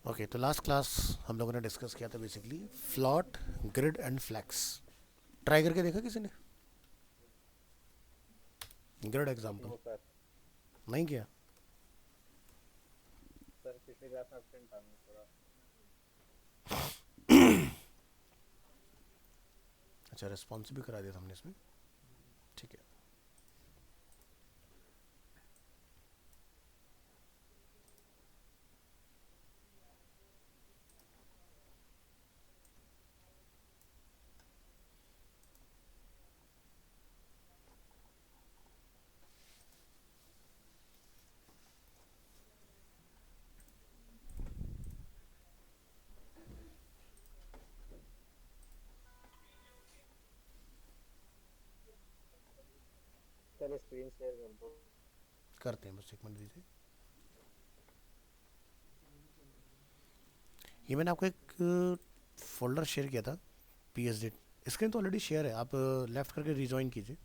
Okay, तो last class हम लोगों ने डिस्कस किया था basically float, grid and flex. Try करके देखा किसी ने ग्रिड एग्जांपल? No sir. नहीं किया? सर पिछले क्लास में एब्सेंट था मैं थोड़ा। अच्छा, रिस्पॉन्स भी करा दिया था हमने इसमें। ठीक है। सर स्क्रीन शेयर कर दो। करते हैं, बस एक मिनट दीजिए। ये मैंने आपको एक फोल्डर शेयर किया था, PSD। स्क्रीन तो ऑलरेडी शेयर है, आप लेफ्ट करके रिजॉइन कीजिए।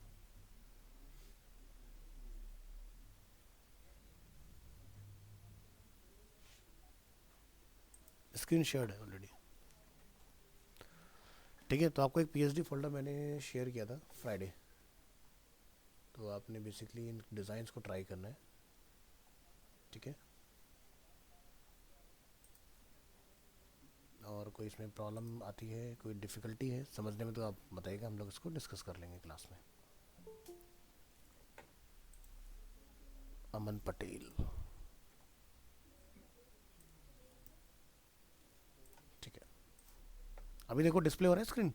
स्क्रीन शेयर्ड है ऑलरेडी। ठीक है, तो आपको एक PSD फोल्डर मैंने शेयर किया था फ्राइडे। तो आपने बेसिकली इन डिज़ाइंस को ट्राई करना है। ठीक है, और कोई इसमें प्रॉब्लम आती है, कोई डिफ़िकल्टी है समझने में, तो आप बताइएगा, हम लोग इसको डिस्कस कर लेंगे क्लास में। अमन पटेल। ठीक है, अभी देखो डिस्प्ले हो रहा है स्क्रीन।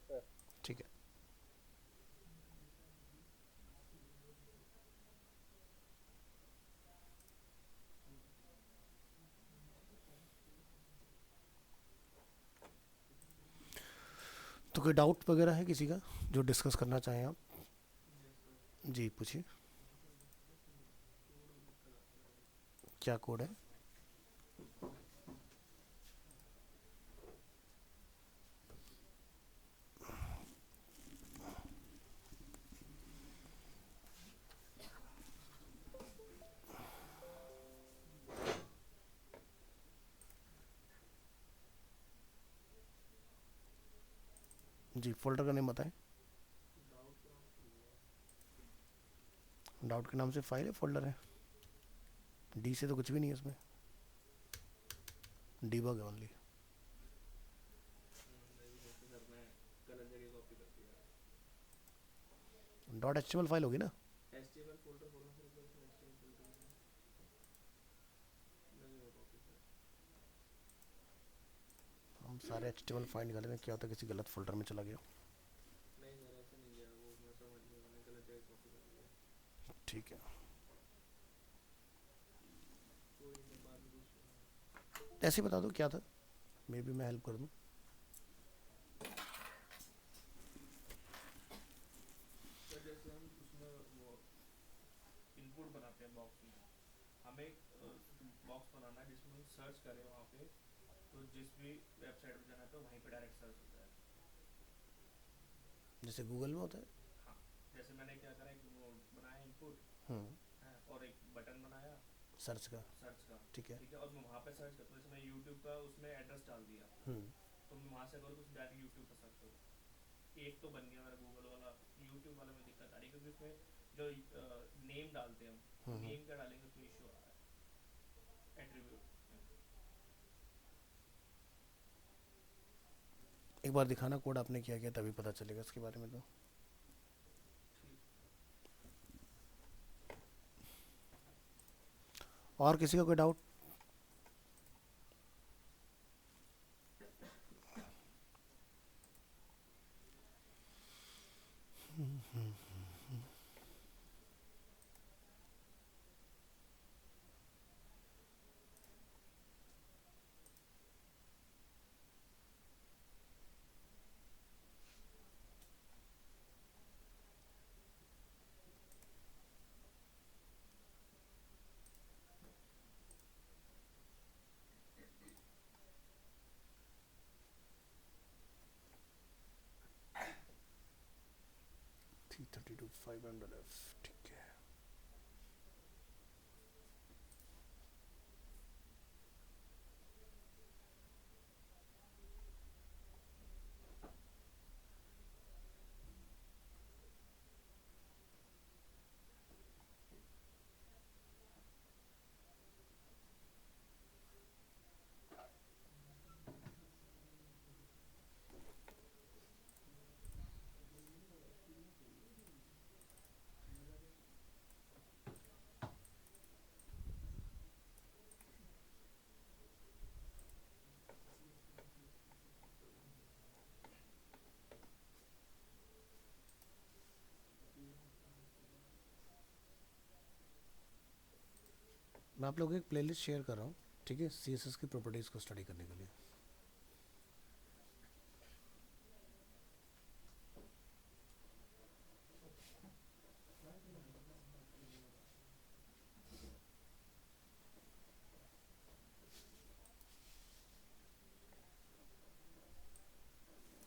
सर ठीक है, तो कोई डाउट वगैरह है किसी का जो डिस्कस करना चाहें आप? जी पूछिए। क्या कोड है? जी, फोल्डर का नेम बताएं। डाउट के नाम से फाइल है, फोल्डर है? डी से तो कुछ भी नहीं है इसमें, डीबग है ओनली। .html फाइल होगी ना? हम सारे HTML फाइंड कर लेते हैं, क्या होता है किसी गलत फोल्डर में चला गया। ठीक है, ऐसे ही बता दो क्या था, मे बी मैं हेल्प कर दूँ। जैसे गूगल में होता है। हम्म, सर्च का। ठीक है। हम्म, हम्म। एक बार दिखाना कोड आपने किया क्या, तभी पता चलेगा इसके बारे में तो। और किसी का कोई डाउट? T32 500F, ठीक है। मैं आप लोगों को एक प्लेलिस्ट शेयर कर रहा हूँ, ठीक है, सीएसएस की प्रॉपर्टीज़ को स्टडी करने के लिए।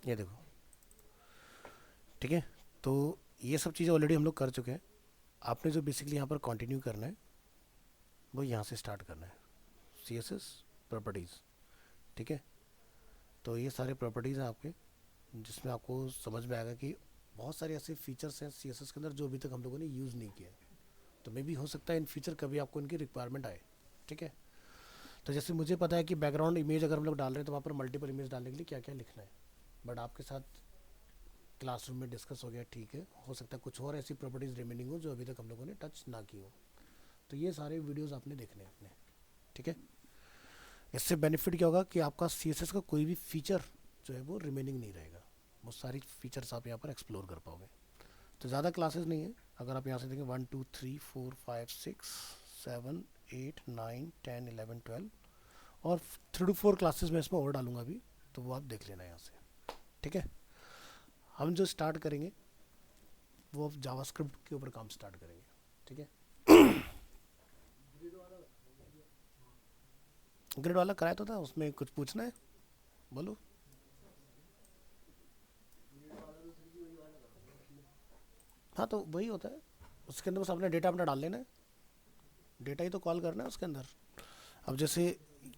ये देखो, ठीक है। तो ये सब चीज़ें ऑलरेडी हम लोग कर चुके हैं। आपने जो बेसिकली यहाँ पर कंटिन्यू करना है वो यहाँ से स्टार्ट करना है, सीएसएस प्रॉपर्टीज़, ठीक है। तो ये सारे प्रॉपर्टीज़ हैं आपके, जिसमें आपको समझ में आएगा कि बहुत सारे ऐसे फीचर्स हैं सीएसएस के अंदर जो अभी तक हम लोगों ने यूज़ नहीं किया है। तो मे भी हो सकता है इन फ्यूचर कभी आपको इनकी रिक्वायरमेंट आए, ठीक है। तो जैसे मुझे पता है कि बैकग्राउंड इमेज अगर हम लोग डाल रहे हैं तो वहाँ पर मल्टीपल इमेज डालने के लिए क्या क्या लिखना है, बट आपके साथ क्लासरूम में डिस्कस हो गया, ठीक है। हो सकता है कुछ और ऐसी प्रॉपर्टीज़ रिमेनिंग हो जो अभी तक हम लोगों ने टच ना की हो। तो ये सारे वीडियोज़ आपने देखने हैं अपने, ठीक है। इससे बेनिफिट क्या होगा कि आपका सीएसएस का कोई भी फीचर जो है वो रिमेनिंग नहीं रहेगा, वो सारी फीचर्स आप यहाँ पर एक्सप्लोर कर पाओगे। तो ज़्यादा क्लासेस नहीं है, अगर आप यहाँ से देखें 1 2 3 4 5 6 7 8 9 10 11 12 और 3 to 4 क्लासेस में इसमें और डालूंगा अभी, तो वो आप देख लेना यहाँ से, ठीक है। हम जो स्टार्ट करेंगे वो अब जावास्क्रिप्ट के ऊपर काम स्टार्ट करेंगे, ठीक है। ग्रिड वाला कराया तो था, उसमें कुछ पूछना है, बोलो। हाँ तो वही होता है, उसके अंदर बस अपना डेटा अपना डाल लेना है, डेटा ही तो कॉल करना है उसके अंदर। अब जैसे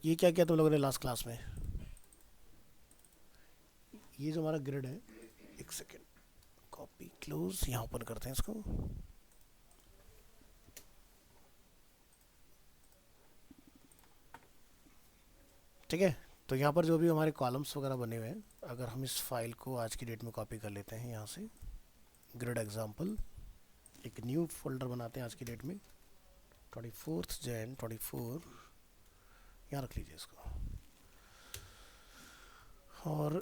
ये क्या किया तुम लोगों ने लास्ट क्लास में, ये जो हमारा ग्रिड है, एक सेकेंड, कॉपी क्लोज, यहाँ ओपन करते हैं इसको। ठीक है, तो यहाँ पर जो भी हमारे कॉलम्स वगैरह बने हुए हैं, अगर हम इस फाइल को आज की डेट में कॉपी कर लेते हैं यहाँ से, ग्रिड एग्जाम्पल, एक न्यू फोल्डर बनाते हैं आज की डेट में, 24 Jan 24, यहाँ रख लीजिए इसको। और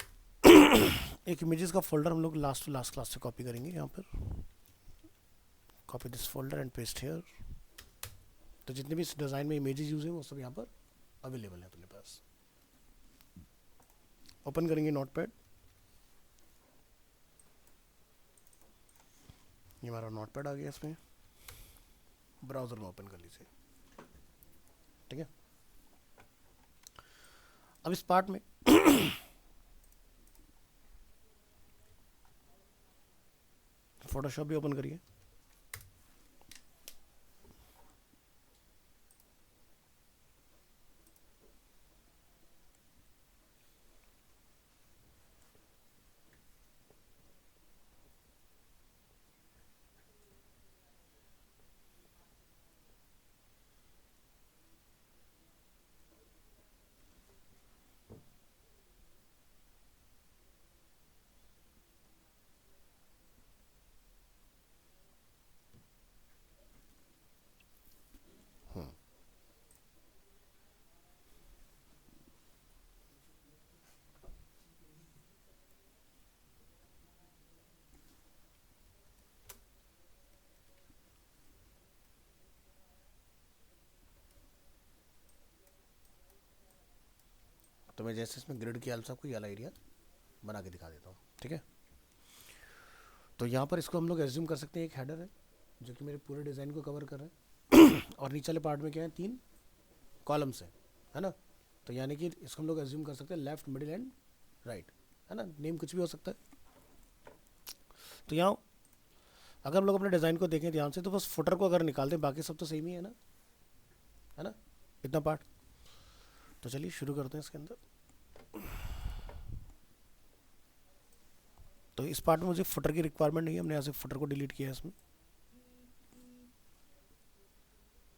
एक इमेजेस का फोल्डर हम लोग लास्ट टू लास्ट क्लास से कॉपी करेंगे, यहाँ पर copy this folder and paste here. तो जितने भी इस डिज़ाइन में इमेजेस यूज हैं वो सब यहाँ पर अवेलेबल है अपने पास। ओपन करेंगे नोटपैड, ये हमारा नोटपैड आ गया, इसमें ब्राउज़र में ओपन कर लीजिए, ठीक है। अब इस पार्ट में फोटोशॉप भी ओपन करिए। तो मैं जैसे इसमें ग्रिड की हेल्प से आपको ये वाला एरिया बना के दिखा देता हूँ, ठीक है। तो यहाँ पर इसको हम लोग एज्यूम कर सकते हैं एक हेडर है जो कि मेरे पूरे डिज़ाइन को कवर कर रहा है और नीचे वाले पार्ट में क्या है, 3 कॉलम्स है ना। तो यानी कि इसको हम लोग एज्यूम कर सकते हैं लेफ्ट, मिडिल एंड राइट, है ना, नेम कुछ भी हो सकता है। तो यहाँ अगर हम लोग अपने डिज़ाइन को देखें ध्यान से, तो बस फुटर को अगर निकाल दें, बाकी सब तो सेम ही है ना, इतना पार्ट। तो चलिए शुरू करते हैं इसके अंदर। तो इस पार्ट में मुझे फुटर की रिक्वायरमेंट नहीं है, हमने यहाँ से फुटर को डिलीट किया है, इसमें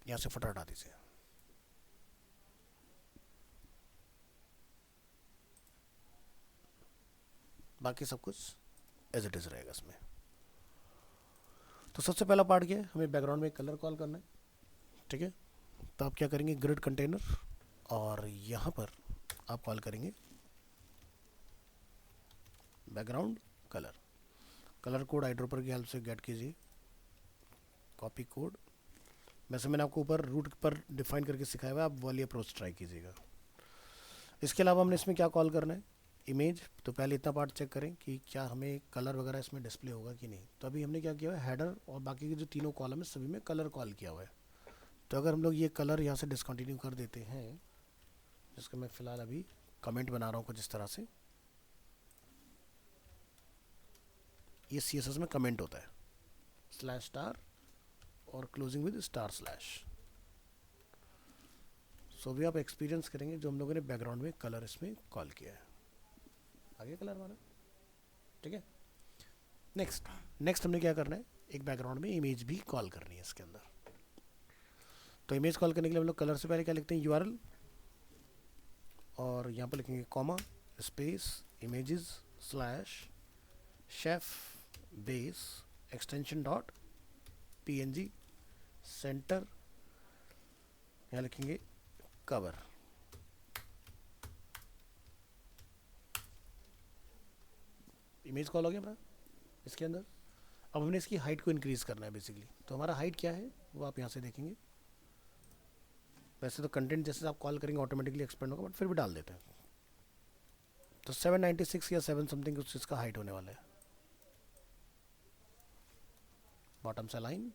यहाँ से फुटर हटा दीजिए। बाकी सब कुछ एज इट इज़ रहेगा इसमें। तो सबसे पहला पार्ट क्या है, हमें बैकग्राउंड में एक कलर कॉल करना है, ठीक है। तो आप क्या करेंगे, ग्रिड कंटेनर, और यहाँ पर आप कॉल करेंगे बैकग्राउंड कलर। कलर कोड आईड्रोपर की हेल्प से गेट कीजिए, कॉपी कोड, वैसे मैंने आपको ऊपर रूट पर डिफाइन करके सिखाया हुआ है, आप वाली अप्रोच ट्राई कीजिएगा। इसके अलावा हमने इसमें क्या कॉल करना है, इमेज। तो पहले इतना पार्ट चेक करें कि क्या हमें कलर वगैरह इसमें डिस्प्ले होगा कि नहीं। तो अभी हमने क्या किया है, हेडर और बाकी के जो तीनों कॉलम है सभी में कलर कॉल किया हुआ है। तो अगर हम लोग ये कलर यहाँ से डिसकंटिन्यू कर देते हैं, जिसका मैं फ़िलहाल अभी कमेंट बना रहा हूँ कुछ इस तरह से, ये CSS में कमेंट होता है स्लैश स्टार और क्लोजिंग विद स्टार स्लैश। सो भी आप एक्सपीरियंस करेंगे जो हम लोगों ने बैकग्राउंड में कलर इसमें कॉल किया है। आगे कलर वाला, ठीक है। नेक्स्ट हमने क्या करना है, एक बैकग्राउंड में इमेज भी कॉल करनी है इसके अंदर। तो इमेज कॉल करने के लिए हम लोग कलर से पहले क्या लिखते हैं, URL, और यहाँ पर लिखेंगे comma space images slash chef base extension dot PNG centre, यहाँ लिखेंगे कवर। इमेज कॉल हो गया हमारा इसके अंदर। अब हमने इसकी हाइट को इंक्रीज करना है बेसिकली। तो हमारा हाइट क्या है वो आप यहाँ से देखेंगे। वैसे तो कंटेंट जैसे आप कॉल करेंगे ऑटोमेटिकली एक्सपेंड होगा, बट फिर भी डाल देते हैं। तो 796 या 7 समथिंग कुछ इसका हाइट होने वाला है। बॉटम से लाइन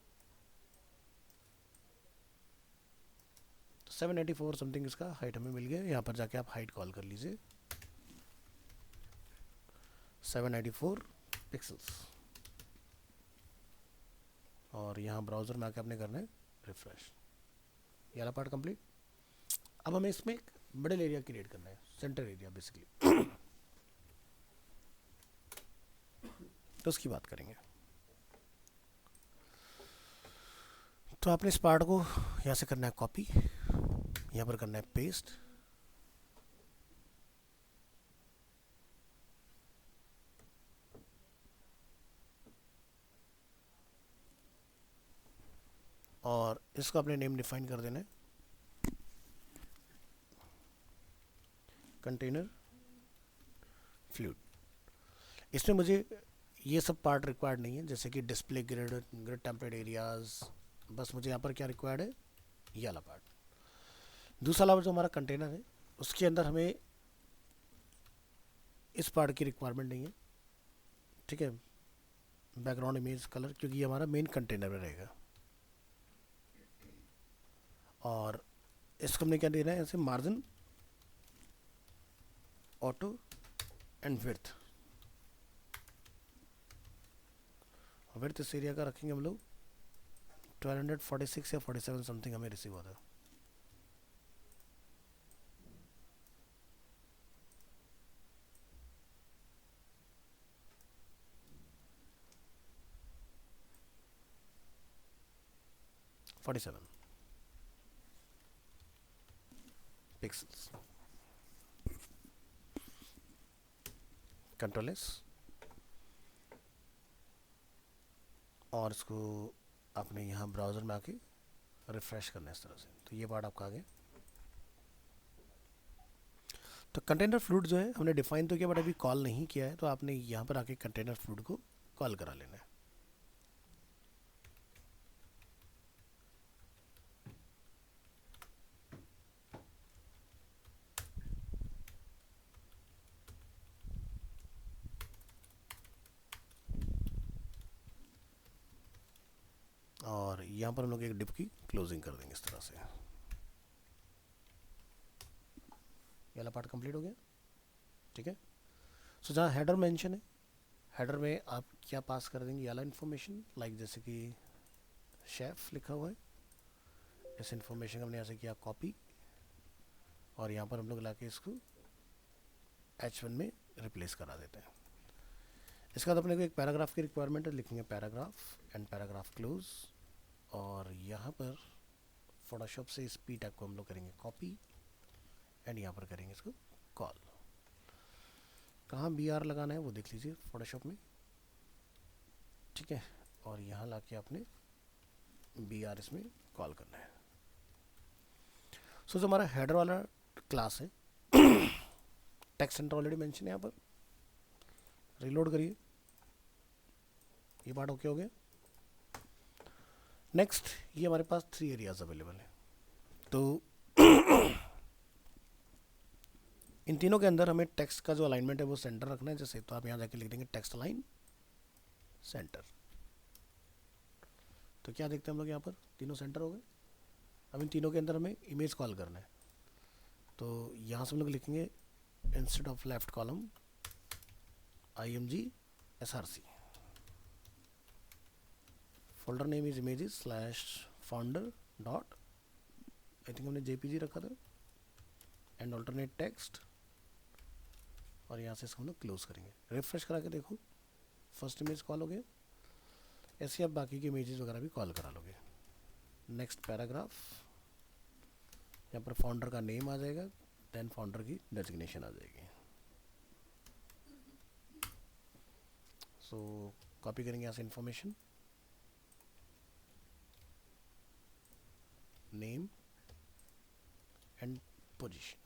तो 794 समथिंग इसका हाइट हमें मिल गया। यहाँ पर जाके आप हाइट कॉल कर लीजिए 794 पिक्सल्स, और यहाँ ब्राउज़र में आके आपने करना है रिफ्रेश। ये वाला पार्ट कंप्लीट। अब हमें इसमें एक मिडल एरिया क्रिएट करना है, सेंटर एरिया बेसिकली। तो उसकी बात करेंगे। तो आपने इस पार्ट को यहाँ से करना है कॉपी, यहाँ पर करना है पेस्ट, और इसको अपने नेम डिफाइन कर देना है कंटेनर फ्लूइड। इसमें मुझे ये सब पार्ट रिक्वायर्ड नहीं है, जैसे कि display grid, grid template areas. बस मुझे यहाँ पर क्या रिक्वायर्ड है, ये वाला पार्ट। दूसरा वाला जो हमारा कंटेनर है उसके अंदर हमें इस पार्ट की रिक्वायरमेंट नहीं है, ठीक है, बैकग्राउंड इमेज कलर, क्योंकि ये हमारा मेन कंटेनर में रहेगा। और इसको हमने क्या देना है, ऐसे margin, auto and width. Width इस एरिया का रखेंगे हम लोग 1246 या 47 समथिंग हमें रिसीव होता है। पिक्सल्स। कंट्रोल एस, और इसको आपने यहाँ ब्राउज़र में आके रिफ्रेश करना है इस तरह से। तो ये पार्ट आपका आ गया। तो कंटेनर फ्लूइड जो है हमने डिफाइन तो किया बट अभी कॉल नहीं किया है, तो आपने यहाँ पर आके कंटेनर फ्लूइड को कॉल करा लेना है। और यहाँ पर हम लोग एक डिप की क्लोजिंग कर देंगे इस तरह से। ये वाला पार्ट कंप्लीट हो गया, ठीक है। सो जहाँ हेडर मेंशन है, हेडर में आप क्या पास कर देंगे, ये वाला इन्फॉर्मेशन, लाइक जैसे कि शेफ लिखा हुआ है, इस इन्फॉर्मेशन हमने यहाँ से किया कॉपी, और यहाँ पर हम लोग लाके इसको H1 में रिप्लेस करा देते हैं। इसके बाद अपने को एक पैराग्राफ की रिक्वायरमेंट है, लिखेंगे पैराग्राफ एंड पैराग्राफ क्लोज, और यहाँ पर फोटोशॉप से इस पी टैग को हम लोग करेंगे कॉपी एंड यहाँ पर करेंगे इसको कॉल। कहाँ BR लगाना है वो देख लीजिए फोटोशॉप में, ठीक है। और यहाँ लाके आपने BR इसमें कॉल करना है। सो जो हमारा हेडर वाला क्लास है, टेक्स्ट सेंटर ऑलरेडी मेंशन है यहाँ पर। रिलोड करिए, ये पार्ट ओके हो गया। नेक्स्ट, ये हमारे पास 3 एरियाज अवेलेबल है। तो इन तीनों के अंदर हमें टेक्स्ट का जो अलाइनमेंट है वो सेंटर रखना है। जैसे तो आप यहाँ जाके लिख देंगे टेक्स्ट अलाइन सेंटर। तो क्या देखते हैं हम लोग यहाँ पर, तीनों सेंटर हो गए। अब इन तीनों के अंदर हमें इमेज कॉल करना है। तो यहाँ से हम लोग लिखेंगे instead of left column img src, folder name is images slash founder dot, I think हमने jpg रखा था, एंड ऑल्टरनेट टेक्स्ट, और यहाँ से इसको हम लोग क्लोज करेंगे। रिफ्रेश करा के देखो, फर्स्ट इमेज कॉल हो गया। ऐसे आप बाकी के इमेजेस वगैरह भी कॉल करा लोगे। नेक्स्ट पैराग्राफ, यहाँ पर फाउंडर का नेम आ जाएगा, देन फाउंडर की डेजिग्नेशन आ जाएगी। सो कॉपी करेंगे यहाँ से इंफॉर्मेशन, नेम एंड पोजीशन,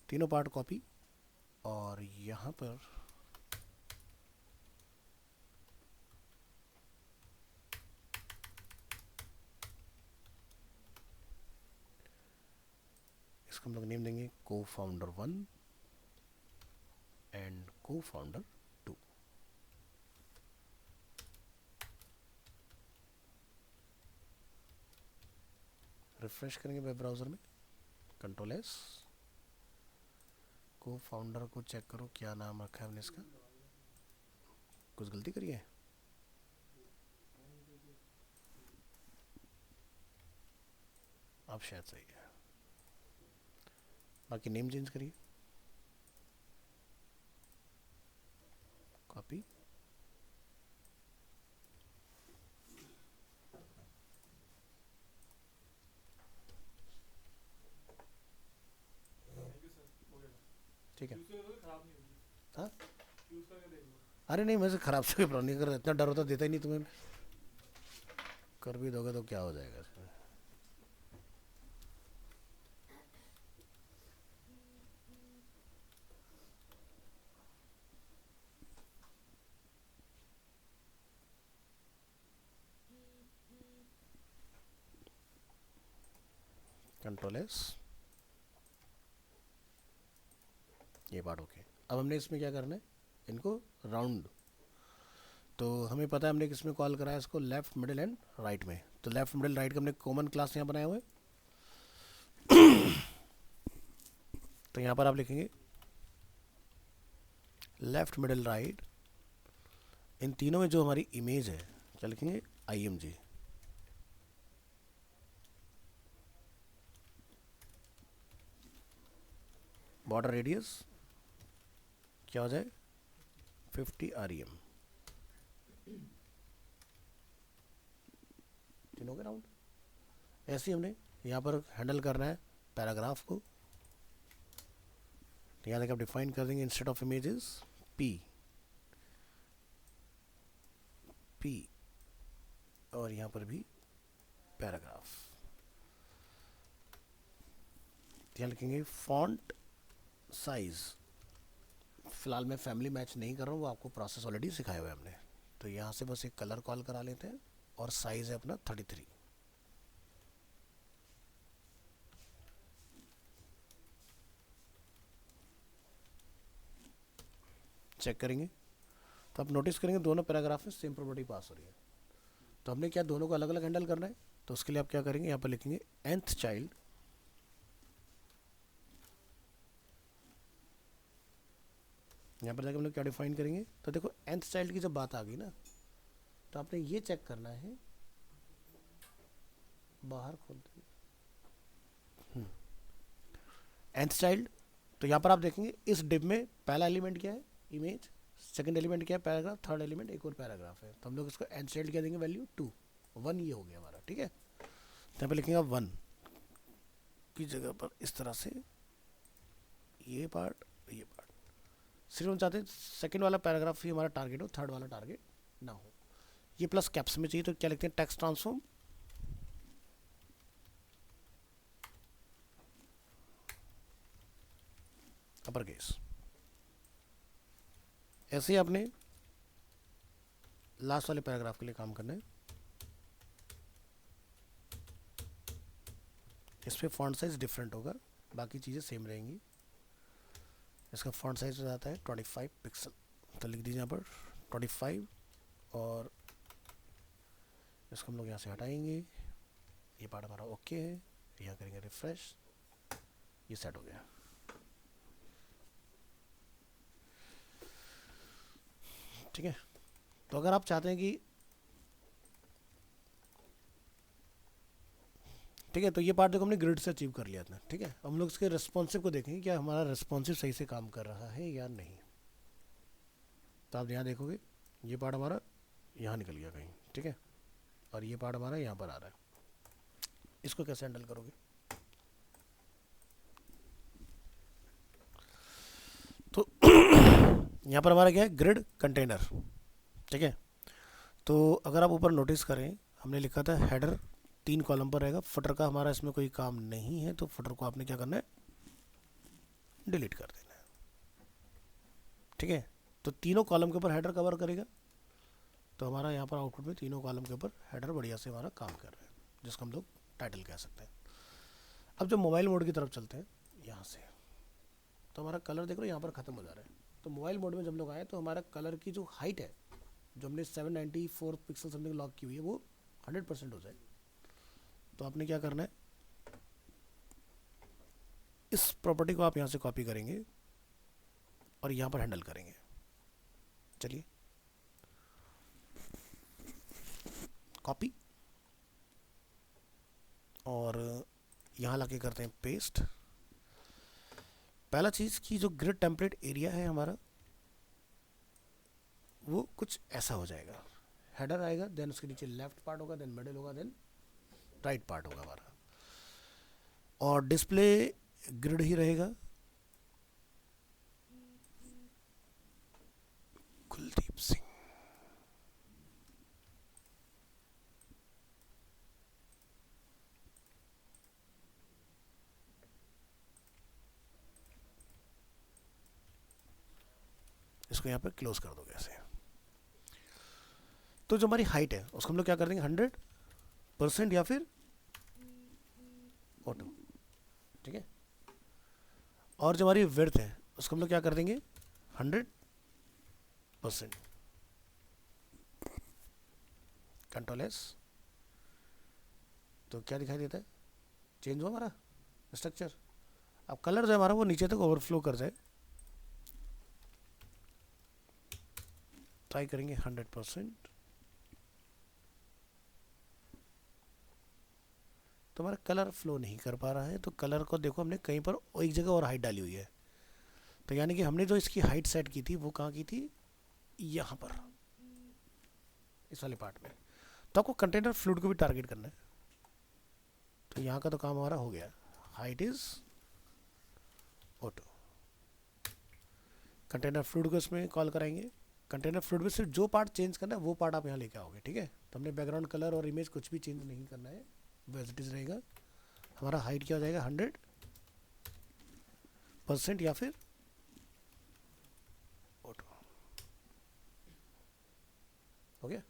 तीनों पार्ट कॉपी, और यहाँ पर इसको हम लोग नेम देंगे को फाउंडर 1 एंड को फाउंडर 2। रिफ्रेश करेंगे वेब ब्राउज़र में, कंट्रोल एस, को फाउंडर को चेक करो क्या नाम रखा है हमने इसका, कुछ गलती करी है? अब शायद सही है, बाकी नेम चेंज करिए, कॉपी, ठीक है। हाँ, अरे नहीं, मुझे खराब से कोई प्रॉब्लम नहीं, अगर इतना डर होता देता ही नहीं तुम्हें। कर भी दोगे तो क्या हो जाएगा इसमें। कंट्रोल एस, ये पार्ट ओके। अब हमने इसमें क्या करना है, इनको राउंड। तो हमें पता है हमने किसमें कॉल करा है इसको, लेफ्ट मिडिल एंड राइट में। तो लेफ्ट मिडिल राइट का हमने कॉमन क्लास यहाँ बनाया हुआ है। तो यहाँ पर आप लिखेंगे लेफ्ट मिडिल राइट, इन तीनों में जो हमारी इमेज है क्या लिखेंगे, img। बॉर्डर रेडियस क्या हो जाए, 50 rem। तीनों के राउंड। ऐसे ही हमने यहाँ पर हैंडल करना है पैराग्राफ को। तो यहाँ तक आप डिफाइन कर देंगे इंस्टेड ऑफ इमेजेस p, और यहाँ पर भी पैराग्राफ। यहाँ लिखेंगे फॉन्ट साइज, फिलहाल मैं फैमिली मैच नहीं कर रहा हूँ, वो आपको प्रोसेस ऑलरेडी सिखाया हुआ है हमने। तो यहाँ से बस एक कलर कॉल करा लेते हैं, और साइज है अपना 33। चेक करेंगे तो आप नोटिस करेंगे दोनों पैराग्राफ में सेम प्रॉपर्टी पास हो रही है। तो हमने क्या दोनों को अलग अलग हैंडल करना है। तो उसके लिए आप क्या करेंगे, यहाँ पर लिखेंगे nth चाइल्ड, यहाँ पर जाकर हम लोग क्या डिफाइन करेंगे। तो देखो nth चाइल्ड की जब बात आ गई ना, तो आपने ये चेक करना है, बाहर खोलते nth चाइल्ड। तो यहाँ पर आप देखेंगे इस डिव में पहला एलिमेंट क्या है, इमेज, सेकंड एलिमेंट क्या है, पैराग्राफ, थर्ड एलिमेंट एक और पैराग्राफ है। तो हम लोग इसको nth चाइल्ड क्या देंगे, वैल्यू 2, 1 ये हो गया हमारा, ठीक है। तो यहाँ पर लिखेंगे 1 की जगह पर इस तरह से ये पार्ट, ये पार्ट। सिर्फ हम चाहते हैं सेकंड वाला पैराग्राफ ही हमारा टारगेट हो, थर्ड वाला टारगेट ना हो। ये प्लस कैप्स में चाहिए, तो क्या लिखते हैं, टेक्स्ट ट्रांसफॉर्म अपर केस। ऐसे ही आपने लास्ट वाले पैराग्राफ के लिए काम करना है। इस पर फॉन्ट साइज डिफरेंट होगा, बाकी चीज़ें सेम रहेंगी। इसका फॉन्ट साइज हो जाता है 25 पिक्सल, तो लिख दीजिए यहाँ पर 25, और इसको हम लोग यहाँ से हटाएंगे। ये पार्ट हमारा ओके है, यहाँ करेंगे रिफ्रेश, ये सेट हो गया। ठीक है, तो अगर आप चाहते हैं कि ठीक है, तो ये पार्ट देखो हमने ग्रिड से अचीव कर लिया था। ठीक है, हम लोग इसके रिस्पॉन्सिव को देखेंगे, क्या हमारा रिस्पॉन्सिव सही से काम कर रहा है या नहीं। तो आप यहाँ देखोगे ये पार्ट हमारा यहाँ निकल गया कहीं, ठीक है, और ये पार्ट हमारा यहाँ पर आ रहा है। इसको कैसे हैंडल करोगे? तो यहाँ पर हमारा क्या है, ग्रिड कंटेनर। ठीक है, तो अगर आप ऊपर नोटिस करें, हमने लिखा था हेडर 3 कॉलम पर रहेगा, फुटर का हमारा इसमें कोई काम नहीं है, तो फुटर को आपने क्या करना है, डिलीट कर देना है। ठीक है, तो तीनों कॉलम के ऊपर हेडर कवर करेगा, तो हमारा यहाँ पर आउटपुट में तीनों कॉलम के ऊपर हेडर बढ़िया से हमारा काम कर रहा है, जिसको हम लोग टाइटल कह सकते हैं। अब जब मोबाइल मोड की तरफ चलते हैं यहाँ से, तो हमारा कलर देख लो यहाँ पर ख़त्म हो जा रहा है। तो मोबाइल मोड में जब लोग आए तो हमारा कलर की जो हाइट है, जो हमने 794 पिक्सल समथिंग लॉक की हुई है, वो 100% हो जाए। तो आपने क्या करना है, इस प्रॉपर्टी को आप यहाँ से कॉपी करेंगे और यहाँ पर हैंडल करेंगे। चलिए, कॉपी, और यहाँ लाके करते हैं पेस्ट। पहला चीज़ कि जो ग्रिड टेम्पलेट एरिया है हमारा, वो कुछ ऐसा हो जाएगा। हेडर आएगा, देन उसके नीचे लेफ्ट पार्ट होगा, देन मिडिल होगा, देन राइट पार्ट होगा हमारा, और डिस्प्ले ग्रिड ही रहेगा। कुलदीप सिंह, इसको यहाँ पे क्लोज कर दोगे ऐसे। तो जो हमारी हाइट है उसको हम लोग क्या कर देंगे, 100% या फिर ऑटो। ठीक है, और जो हमारी विड्थ है उसको हम लोग क्या कर देंगे, 100%। कंट्रोल एस, तो क्या दिखाई देता है, चेंज हुआ हमारा स्ट्रक्चर। अब कलर जो है हमारा वो नीचे तक ओवरफ्लो कर जाए, ट्राई करेंगे 100%। तो हमारा कलर फ्लो नहीं कर पा रहा है, तो कलर को देखो हमने कहीं पर एक जगह और हाइट डाली हुई है। तो यानी कि हमने जो इसकी हाइट सेट की थी वो कहाँ की थी, यहाँ पर, इस वाले पार्ट में। तो आपको कंटेनर फ्लूइड को भी टारगेट करना है। तो यहाँ का तो काम हमारा हो गया, height is auto. Container fluid को इसमें कॉल कराएंगे। कंटेनर फ्लूइड में सिर्फ जो पार्ट चेंज करना है वो पार्ट आप यहाँ लेके आओगे। ठीक है, तो हमने बैकग्राउंड कलर और इमेज कुछ भी चेंज नहीं करना है, वो एज इट इज रहेगा। हमारा हाइट क्या हो जाएगा, 100% या फिर ऑटो। हो गया।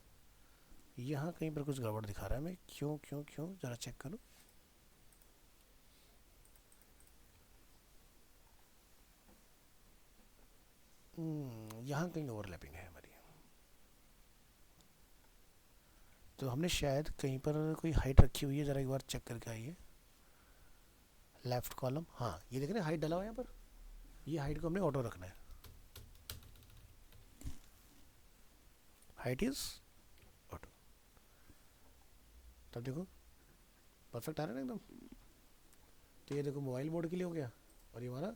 यहाँ कहीं पर कुछ गड़बड़ दिखा रहा है, मैं क्यों क्यों क्यों जरा चेक करूँ। यहाँ कहीं ओवरलैपिंग है हमारी, तो हमने शायद कहीं पर कोई हाइट रखी हुई है, ज़रा एक बार चेक करके आइए। लेफ्ट कॉलम, हाँ ये देख रहे हैं हाइट डाला हुआ है यहाँ पर, ये हाइट को हमने ऑटो रखना है। हाइट इज ऑटो, तब देखो परफेक्ट आ रहा है ना एकदम। तो ये देखो मोबाइल मोड के लिए हो गया, और ये हमारा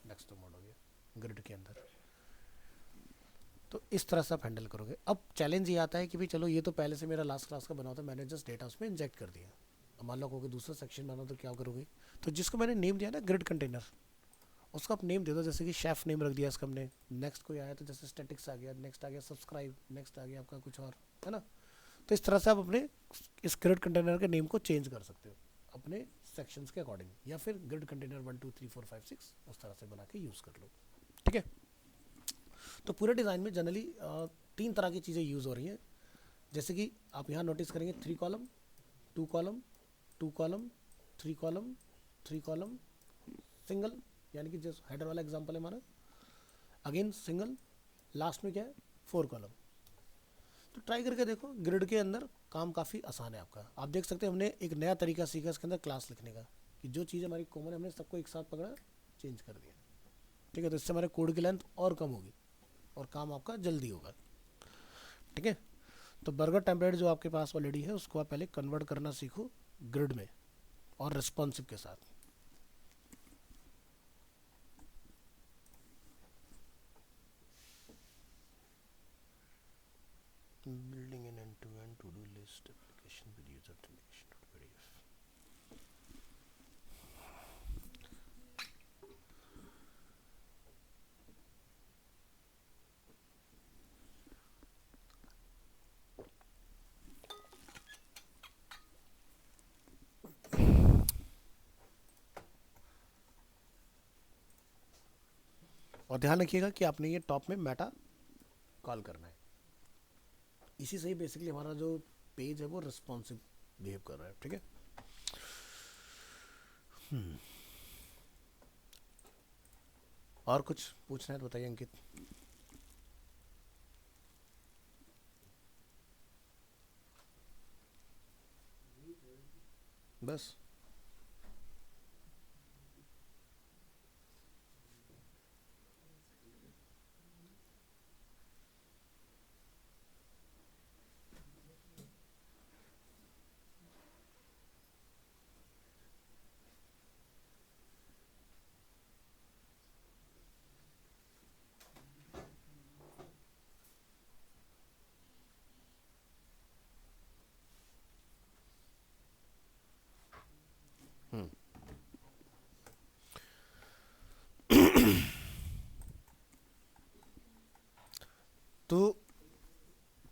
डेस्कटॉप मोड हो गया ग्रिड के अंदर। तो इस तरह से आप हैंडल करोगे। अब चैलेंज ये आता है कि भाई चलो ये तो पहले से मेरा लास्ट क्लास का बना होता है, मैंने जस्ट डेटा उसमें इंजेक्ट कर दिया। अब मान लो कोई दूसरा सेक्शन बना तो क्या करोगे, तो जिसको मैंने नेम दिया ना ग्रिड कंटेनर, उसको आप नेम दे दो, जैसे कि शेफ नेम रख दिया इसका हमने। नेक्स्ट कोई आया तो जैसे स्टैटिक्स आ गया, नेक्स्ट आ गया सब्सक्राइब, नेक्स्ट आ गया आपका कुछ और, है ना। तो इस तरह से आप अपने इस ग्रिड कंटेनर के नेम को चेंज कर सकते हो अपने सेक्शंस के अकॉर्डिंग, या फिर ग्रिड कंटेनर 1 2 3 4 5 6 उस तरह से बना के यूज़ कर लो। ठीक है, तो पूरे डिज़ाइन में जनरली 3 तरह की चीज़ें यूज़ हो रही हैं। जैसे कि आप यहाँ नोटिस करेंगे 3 column, 2 column, 2 column, three column single, यानी कि जैसे हेडर वाला एग्जांपल है हमारा, अगेन सिंगल, लास्ट में क्या है 4 कॉलम। तो ट्राई करके देखो, ग्रिड के अंदर काम काफ़ी आसान है आपका। आप देख सकते हैं हमने एक नया तरीका सीखा इसके अंदर क्लास लिखने का, कि जो चीज़ हमारी कॉमन है हमने सबको एक साथ पकड़ा, चेंज कर दिया। ठीक है, तो इससे हमारे कोड की लेंथ और कम होगी और काम आपका जल्दी होगा। ठीक है, तो बर्गर टेम्पलेट जो आपके पास ऑलरेडी है उसको आप पहले कन्वर्ट करना सीखो ग्रिड में और रिस्पॉन्सिव के साथ। Building an end-to-end to-do list application with user authentication.pdf. और ध्यान रखिएगा कि आपने ये टॉप में मेटा कॉल करना है। इसी से ही बेसिकली हमारा जो पेज है वो रिस्पॉन्सिव बिहेव कर रहा है। ठीक है, और कुछ पूछना है तो बताइए अंकित। बस तो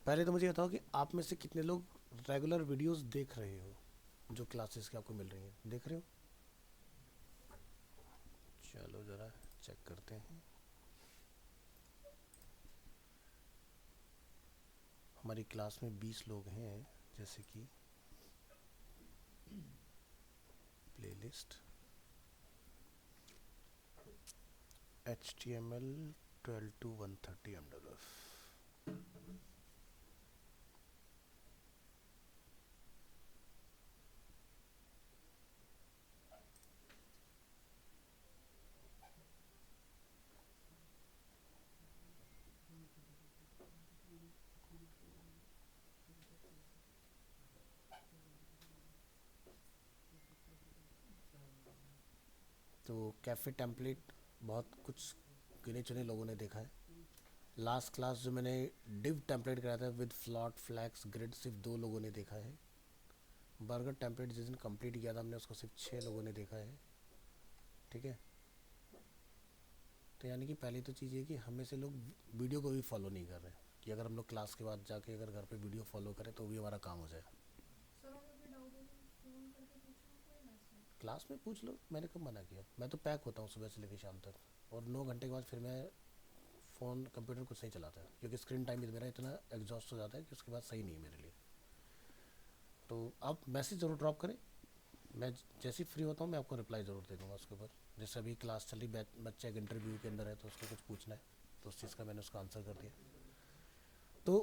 पहले तो मुझे बताओ कि आप में से कितने लोग रेगुलर वीडियोस देख रहे हो जो क्लासेस की आपको मिल रही हैं, देख रहे हो? चलो ज़रा चेक करते हैं। हमारी क्लास में 20 लोग हैं, जैसे कि प्लेलिस्ट HTML 12 to 130 MWF। तो कैफ़े टेम्पलेट बहुत कुछ गिने चुने लोगों ने देखा है। लास्ट क्लास जो मैंने डिव टेम्पलेट कराया था विद फ्लॉट फ्लैक्स ग्रिड, सिर्फ 2 लोगों ने देखा है। बर्गर टेम्पलेट जिस दिन कंप्लीट किया था हमने उसको सिर्फ 6 लोगों ने देखा है। ठीक है, तो यानी कि पहली तो चीज़ ये कि हमें से लोग वीडियो को भी फॉलो नहीं कर रहे, कि अगर हम लोग क्लास के बाद जाके अगर घर पे वीडियो फॉलो करें तो भी हमारा काम हो जाए। क्लास में पूछ लो, मैंने कब मना किया? मैं तो पैक होता हूँ सुबह से लेकर शाम तक, और 9 घंटे के बाद फिर मैं फ़ोन कंप्यूटर कुछ नहीं चलाता है, क्योंकि स्क्रीन टाइम मेरा इतना एग्जॉस्ट हो जाता है कि उसके बाद सही नहीं है मेरे लिए। तो आप मैसेज ज़रूर ड्रॉप करें, मैं जैसे ही फ्री होता हूँ मैं आपको रिप्लाई ज़रूर दे दूँगा उसके ऊपर। जैसे अभी क्लास चल रही, बच्चा एक इंटरव्यू के अंदर है तो उसको कुछ पूछना है, तो उस चीज़ का मैंने उसका आंसर कर दिया। तो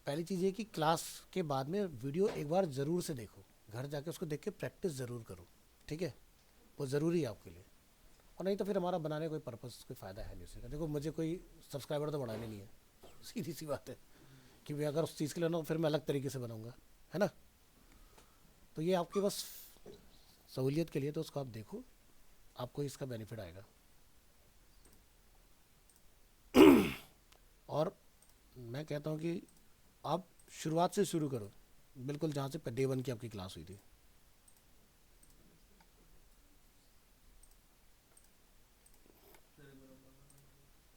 पहली चीज़ ये कि क्लास के बाद में वीडियो एक बार ज़रूर से देखो, घर जाके उसको देख के प्रैक्टिस ज़रूर करो। ठीक है, वो ज़रूरी है आपके लिए, और नहीं तो फिर हमारा बनाने का कोई पर्पस, कोई फ़ायदा है नहीं उसका। देखो मुझे कोई सब्सक्राइबर तो बढ़ाने नहीं है, सीधी सी बात है कि मैं अगर उस चीज़ के लिए ना फिर मैं अलग तरीके से बनाऊँगा, है ना। तो ये आपकी बस सहूलियत के लिए, तो उसको आप देखो, आपको इसका बेनिफिट आएगा। और मैं कहता हूँ कि आप शुरुआत से शुरू करो, बिल्कुल जहाँ से डे 1 की आपकी क्लास हुई थी।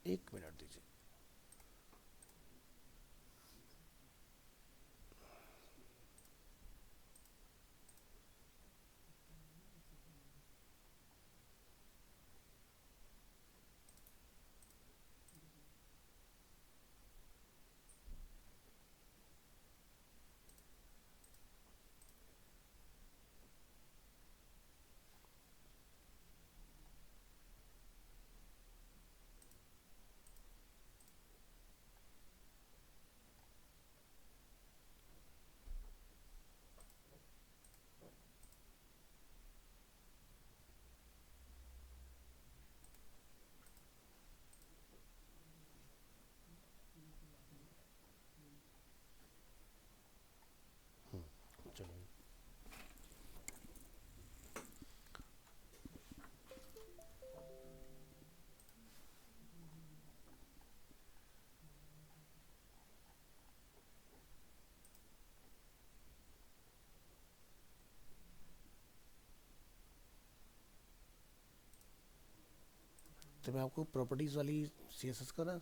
एक मिनट दीजिए। तो मैं आपको प्रॉपर्टीज़ वाली CSS का ना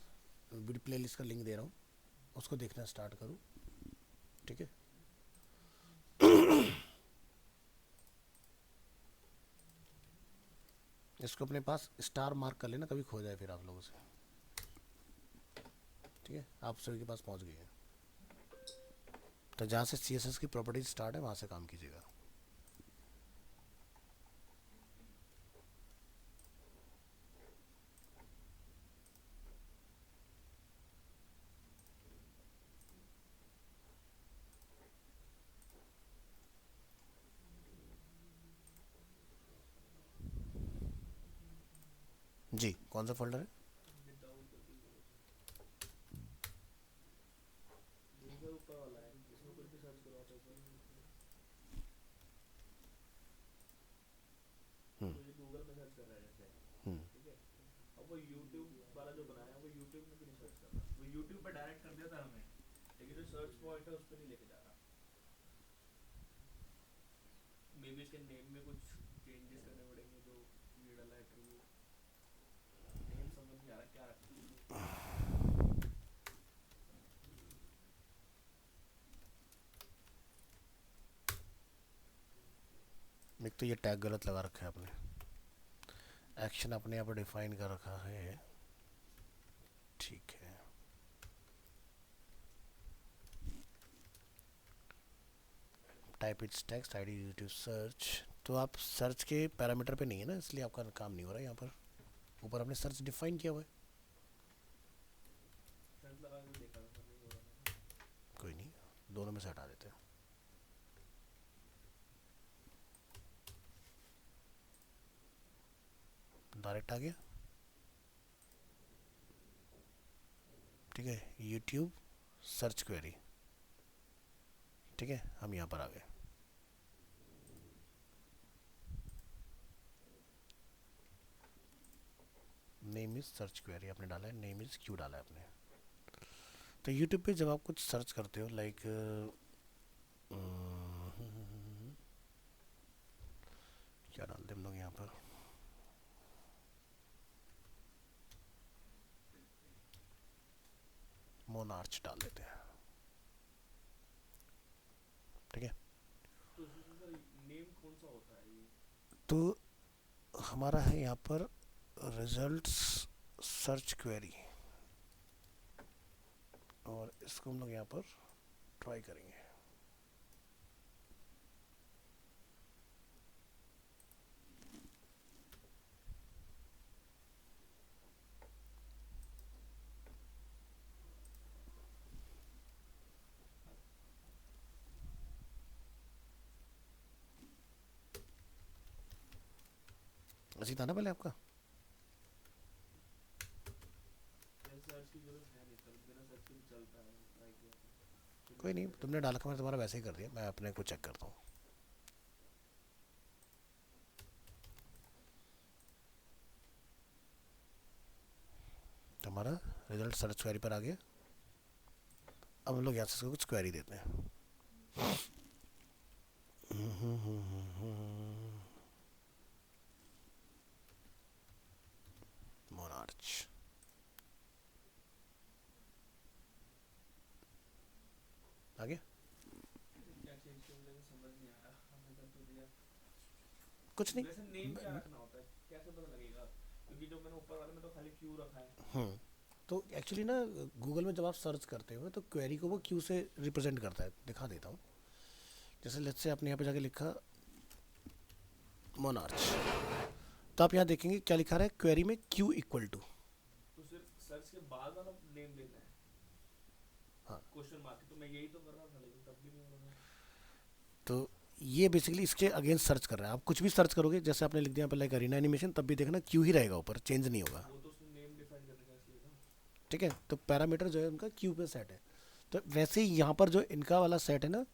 वीडियो प्लेलिस्ट का लिंक दे रहा हूँ, उसको देखना स्टार्ट करूँ, ठीक है। इसको अपने पास स्टार मार्क कर लेना, कभी खो जाए फिर आप लोगों से, ठीक है। आप सभी के पास पहुँच गए हैं, तो जहाँ से CSS की प्रॉपर्टीज स्टार्ट है वहाँ से काम कीजिएगा। जी, कौन सा फोल्डर है? गूगल ऊपर वाला है, इसमें कुछ भी सर्च करो आप एक बार। हम्म तो ये गूगल में सर्च कर रहा है जैसे, हम्म ठीक है। अब वो यूट्यूब वाला जो बनाया है वो यूट्यूब में भी नहीं सर्च कर रहा, वो यूट्यूब पे डायरेक्ट कर देता है हमें, लेकिन जो सर्च पॉइंट है उस पर नहीं लेके जा रहा। मे बी इसके नेम में कुछ चेंजेस करने पड़ेंगे, जो ये डाला है एट्रीब्यूट, नेम समझ नहीं आ रहा क्या रखा है इसमें। एक तो ये टैग गलत लगा रखा है आपने, एक्शन अपने यहाँ पर डिफाइन कर रखा है, ठीक है। Type it's text ID YouTube search, तो आप सर्च के पैरामीटर पे नहीं है ना, इसलिए आपका काम नहीं हो रहा है यहाँ पर। ऊपर आपने सर्च डिफाइन किया हुआ है, फ्रंट लगा के देखा था पर नहीं हो रहा था। कोई नहीं, दोनों में से हटा देते हैं। डायरेक्ट आ गया, ठीक है। यूट्यूब सर्च क्वेरी, ठीक है, हम यहाँ पर आ गए। नेम इज सर्च क्वेरी आपने डाला है, नेम इज क्यू डाला है आपने। तो यूट्यूब पे जब आप कुछ सर्च करते हो लाइक क्या डालते हैं हम लोग यहाँ पर, मोनार्च डाल देते हैं, ठीक है। तो उसमें सर नेम कौन सा होता है ये? तो हमारा है यहाँ पर रिजल्ट्स सर्च क्वेरी, और इसको हम लोग यहाँ पर ट्राई करेंगे। ऐसी था ना पहले आपका, सर्च की जरूरत है नहीं सर, बिना सर्च के भी चलता है, ट्राई किया था फिर भी कोई नहीं, नहीं चला। तुमने डाला था, मैंने तुम्हारा वैसे ही कर दिया, मैं अपने को चेक करता हूँ। तो हमारा रिजल्ट सर्च क्वेरी पर आ गया। अब हम लोग यहाँ से इसको कुछ क्वेरी देते हैं। मोनार्च, आ गया। क्या चेंज किया मुझे तो समझ नहीं आया, हमने कर तो दिया। कुछ नहीं। वैसे नेम क्या रखना होता है, कैसे पता लगेगा? क्योंकि जो मैंने ऊपर वाले में तो खाली क्यू रखा है। तो एक्चुअली ना गूगल में जब आप सर्च करते हो तो क्वेरी को वो क्यू से रिप्रेजेंट करता है, दिखा देता हूँ। जैसे लेट्स से आपने यहाँ पे जाके लिखा मोनार्च, तो आप यहाँ देखेंगे क्या लिखा रहा है क्वेरी में, क्यू इक्वल टू। तो सिर्फ सर्च के बाद वाला नेम देना है, हाँ, क्वेश्चन मार्क, तो मैं यही तो कर रहा था लेकिन तब भी नहीं हो रहा। तो ये बेसिकली इसके अगेंस्ट सर्च कर रहा है। आप कुछ भी सर्च करोगे, जैसे आपने लिख दिया पर लाइक अरीना एनिमेशन, तब भी देखना क्यू ही रहेगा ऊपर, चेंज नहीं होगा, वो तो उसने नेम डिफाइन करने का इसलिए था। ठीक है। तो पैरामीटर जो है उनका क्यू पे सेट है, तो वैसे ही यहाँ पर जो इनका वाला सेट है ना,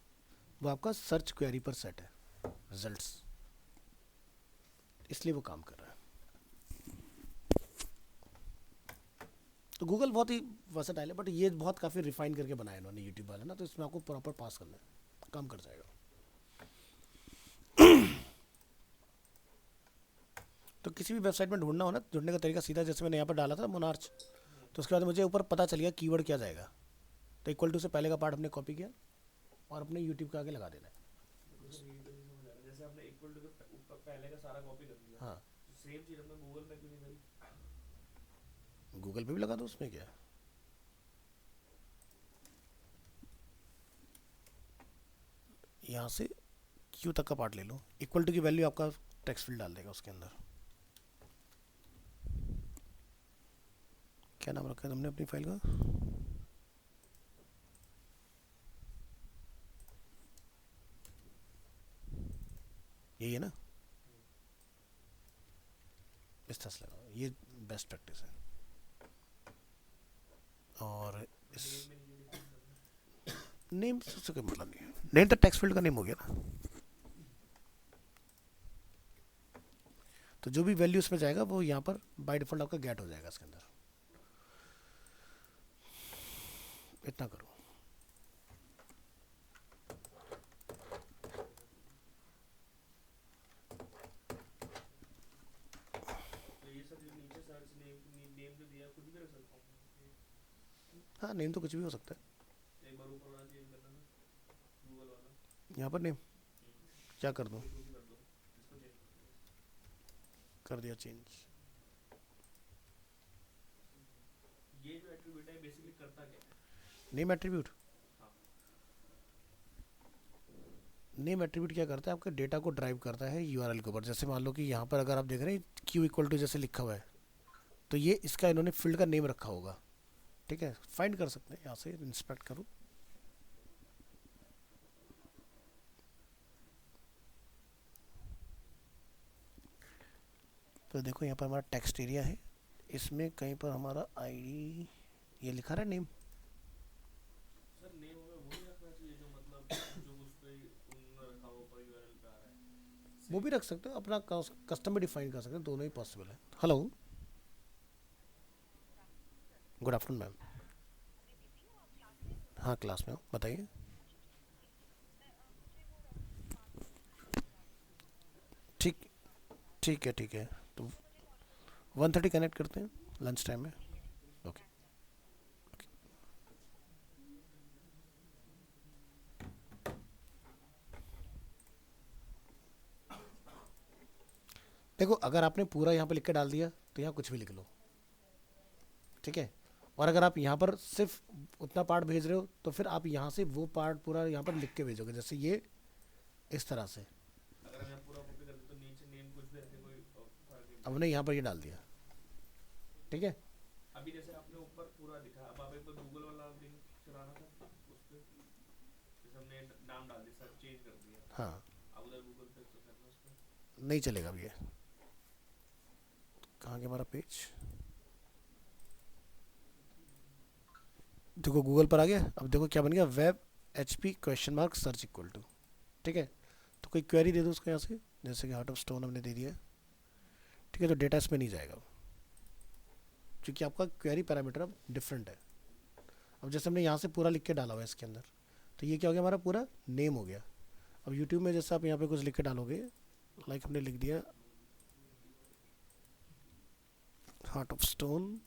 वो आपका सर्च क्वेरी पर सेट है, रिजल्ट्स, इसलिए वो काम कर रहा है। तो गूगल बहुत ही वर्सेटाइल है, बट ये बहुत काफ़ी रिफाइन करके बनाया इन्होंने यूट्यूब वाले ना, तो इसमें आपको प्रॉपर पास करना है, काम कर जाएगा। तो किसी भी वेबसाइट में ढूंढना हो ना, ढूंढने का तरीका सीधा, जैसे मैंने यहाँ पर डाला था मोनार्च, तो उसके बाद मुझे ऊपर पता चल गया कीवर्ड क्या जाएगा, तो इक्वल टू से पहले का पार्ट हमने कॉपी किया और अपने यूट्यूब के आगे लगा देना है। तो सर ये तो नहीं समझ आ रहा, जैसे आपने इक्वल टू के ऊपर पहले का सारा कॉपी कर दिया, हाँ, तो सेम चीज हमने गूगल में क्यों नहीं करी? गूगल पे भी लगा दो, उसमें क्या है। यहाँ से क्यू तक का पार्ट ले लो, इक्वल टू की वैल्यू आपका टेक्स्ट फील्ड डाल देगा उसके अंदर। क्या नाम रखा है तुमने अपनी फाइल का? यही है ना, इस तरह से लगाओ, ये बेस्ट प्रैक्टिस है। और इस नेम में नहीं डिफाइन करना। नेम से कोई मतलब नहीं है, नेम तो टेक्स्ट फील्ड का नेम हो गया ना। तो जो भी वैल्यू उसमें जाएगा वो यहाँ पर बाय डिफॉल्ट आपका गेट हो जाएगा इसके अंदर। इतना करो। तो ये सर जो नीचे सर्च नेम जो दिया कुछ भी रख सकता हूँ मैं? हाँ, नेम तो कुछ भी हो सकता है। एक बार ऊपर वाला चेंज करना था, गूगल वाला। यहाँ पर नेम क्या कर दूँ? ये कुछ भी कर दो, इसको चेंज कर दो। कर दिया चेंज। ये जो एट्रीब्यूट है बेसिकली करता क्या है? नेम एट्रीब्यूट, हाँ। नेम एट्रीब्यूट क्या करता है, आपके डेटा को ड्राइव करता है यूआरएल के ऊपर। जैसे मान लो कि यहाँ पर अगर आप देख रहे हैं क्यू इक्वल टू जैसे लिखा हुआ है, तो ये इसका इन्होंने फील्ड का नेम रखा होगा, ठीक है, फाइंड कर सकते हैं यहाँ से, इंस्पेक्ट करो। तो देखो यहाँ पर हमारा टेक्स्ट एरिया है, इसमें कहीं पर हमारा आईडी ये लिखा रहा है नेम। सर नेम हमें वही रखना चाहिए जो मतलब जो उस पे उन्होंने रखा हो पर यूआरएल पे आ रहा है। वो भी रख सकते हो, अपना कस्टम भी डिफाइन कर सकते हैं, दोनों ही पॉसिबल है। Hello, good afternoon ma'am. हाँ, क्लास में हो, बताइए। ठीक, ठीक है, तो 1:30 कनेक्ट करते हैं लंच टाइम में। ओके। देखो, अगर आपने पूरा यहाँ पे लिख के डाल दिया तो यहाँ कुछ भी लिख लो, ठीक है। और अगर आप यहाँ पर सिर्फ उतना पार्ट भेज रहे हो तो फिर आप यहाँ से वो पार्ट पूरा यहाँ पर लिख के भेजोगे, जैसे ये इस तरह से। अगर हम यहाँ पूरा कॉपी कर दे तो नीचे नेम कुछ भी रखे, कोई फर्क नहीं अब हमने यहाँ पर ये डाल दिया, ठीक है। पड़ता। अभी जैसे आपने ऊपर पूरा दिखा, अब आप एक बार गूगल वाला लिंक चलाना था उस पे, जैसे हमने नाम डाल दिया, सर चेंज कर दिया, हाँ, अब उधर गूगल पे तो करना उस पे। नहीं चलेगा अब ये। कहाँ गया हमारा पेज? देखो गूगल पर आ गया। अब देखो क्या बन गया, web HP question mark search equal to, ठीक है। तो कोई क्वेरी दे दो उसको यहाँ से, जैसे कि हार्ट ऑफ स्टोन हमने दे दिया, ठीक है। तो डेटा इसमें नहीं जाएगा क्योंकि आपका क्वेरी पैरामीटर अब डिफरेंट है। अब जैसे हमने यहाँ से पूरा लिख के डाला हुआ है इसके अंदर, तो ये क्या हो गया, हमारा पूरा नेम हो गया। अब यूट्यूब में जैसे आप यहाँ पे कुछ लिख के डालोगे, लाइक हमने लिख दिया heart of stone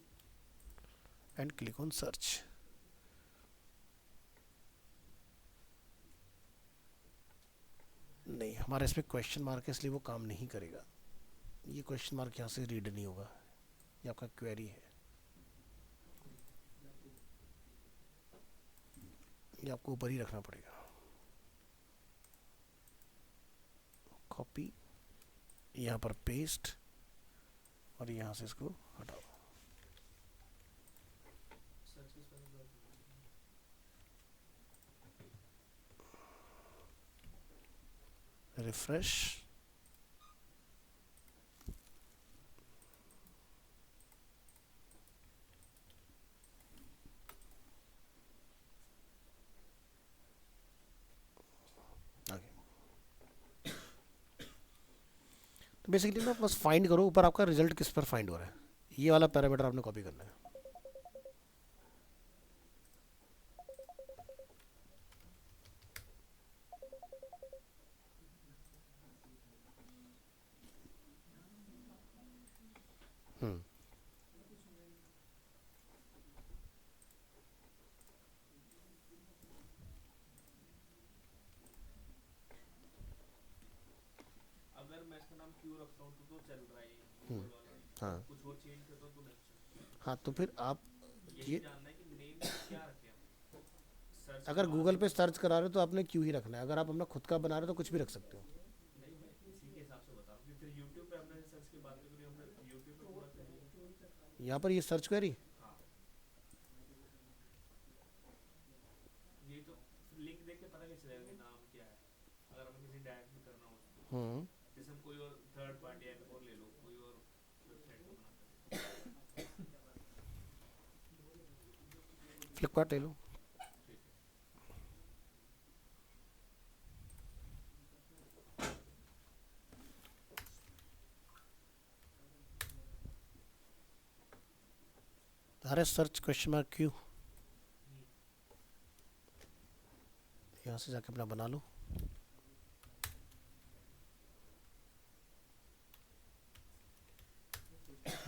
and click on search, नहीं, हमारा इसमें क्वेश्चन मार्क है इसलिए वो काम नहीं करेगा। ये क्वेश्चन मार्क यहाँ से रीड नहीं होगा, ये आपका क्वेरी है, ये आपको ऊपर ही रखना पड़ेगा। कॉपी, यहाँ पर पेस्ट, और यहाँ से इसको हटाओ। सर्च किस पर कर, रिफ्रेश, तो बेसिकली ना बस फाइंड करो ऊपर आपका रिजल्ट किस पर फाइंड हो रहा है, ये वाला पैरामीटर आपने कॉपी करना है। हम्म अगर मैं इसका नाम क्यू रखता हूँ तो चल रहा है ये हम्म, गूगल वाला, हाँ कुछ और चेंज करता हूँ तो नहीं चलता। हाँ, तो फिर आप यही ये, जानना है कि नेम क्या रखें हम सर्च के अगर बाद गूगल पे अगर। सर्च करा रहे हो तो आपने क्यों ही रखना है। अगर आप अपना खुद का बना रहे हो तो कुछ भी रख सकते हो। नहीं, मैं इसी के हिसाब से बता रहा हूँ कि फिर यूट्यूब पे हमने सर्च की बात करी, हमने यूट्यूब पे पूरा कर लिया। यहाँ पर ये सर्च क्वेरी, हाँ, यही तो। लिंक देख के पता कैसे चलेगा कि नाम क्या है, अगर हमें किसी डायरेक्ट में करना हो उसको। हम्म, जैसे हम कोई और थर्ड पार्टी ऐप और ले लो, कोई और वेबसाइट का बनाते हैं। फ्लिपकार्ट ले लो। ठीक है। अरे सर्च क्वेश्चन मार्क क्यू, हम्म, यहाँ से जाके अपना बना लो।